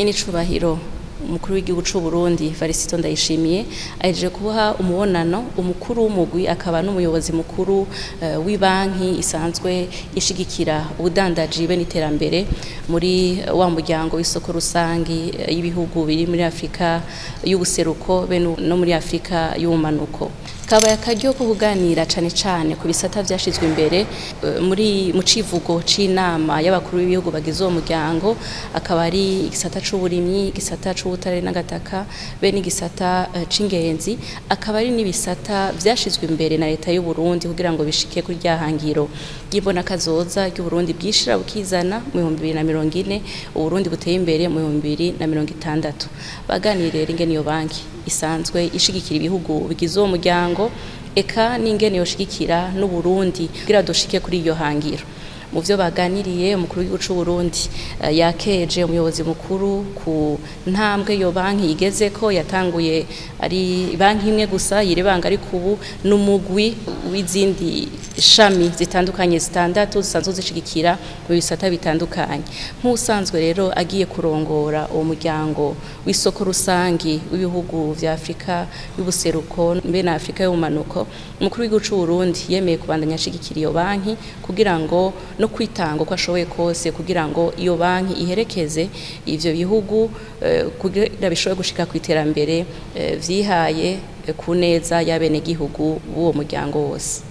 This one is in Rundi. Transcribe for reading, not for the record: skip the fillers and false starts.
Nyenicubahiro umukuru w'igihugu c'u Burundi Varisito Ndayishimiye ahejeje kuboha umubonano umukuru w'umugwi akaba n'umuyobozi mukuru w'ibanki isanzwe ishigikira ubudandaji be n'iterambere muri wa muryango w'isoko rusangi y'ibihugu biri muri Afrika y'ubuseruko be no muri Afrika y'ubumanuko. Kabaye akaryo ko kuganira cane ku bisata vyashizwe imbere muri mu civugo c'inama y'abakuru b'ibihugu bagize uwo muryango, akaba ari igisata c'uburimyi, igisata c'ubutare n'agataka be n'igisata c'ingenzi, akaba ari n'ibisata vyashizwe imbere na leta y'u Burundi kugira ngo bishike kuri ryahangiro ry'imbona kazoza ry'u Burundi bwishira bukizana mu 2040 Uburundi buteye imbere mu 2060. Baganiriye ingene iyo banki isanzwe ishigikira ibihugu bigize uwo muryango eka n'ingene yoshigikira n'u Burundi kugira dushike kuri iyo hangiro. Mu vyo baganiriye umukuru w'igihugu c'u Burundi yakeje umuyobozi mukuru ku ntambwe yo banki igeze ko yatanguye ari banki imwe gusa yirebanga ari kubu n'umugwi w'izindi shami zitandukanye zitandatu zisanzwe zishigikira mu bisata bitandukanye. Nk'usanzwe rero agiye kurongora uwo muryango w'isoko rusangi w'ibihugu vya Afrika y'ubuseruko mbe na Afrika y'ubumanuko, umukuru w'igihugu c'u Burundi yemeye kubandanya ashigikira iyo banki kugira ngo no kwitanga ko ashoboye kose kugira ngo iyo banki iherekeze ivyo bihugu kugira bishobore gushika ku iterambere vyihaye ku neza y'abene gihugu b'uwo muryango wose.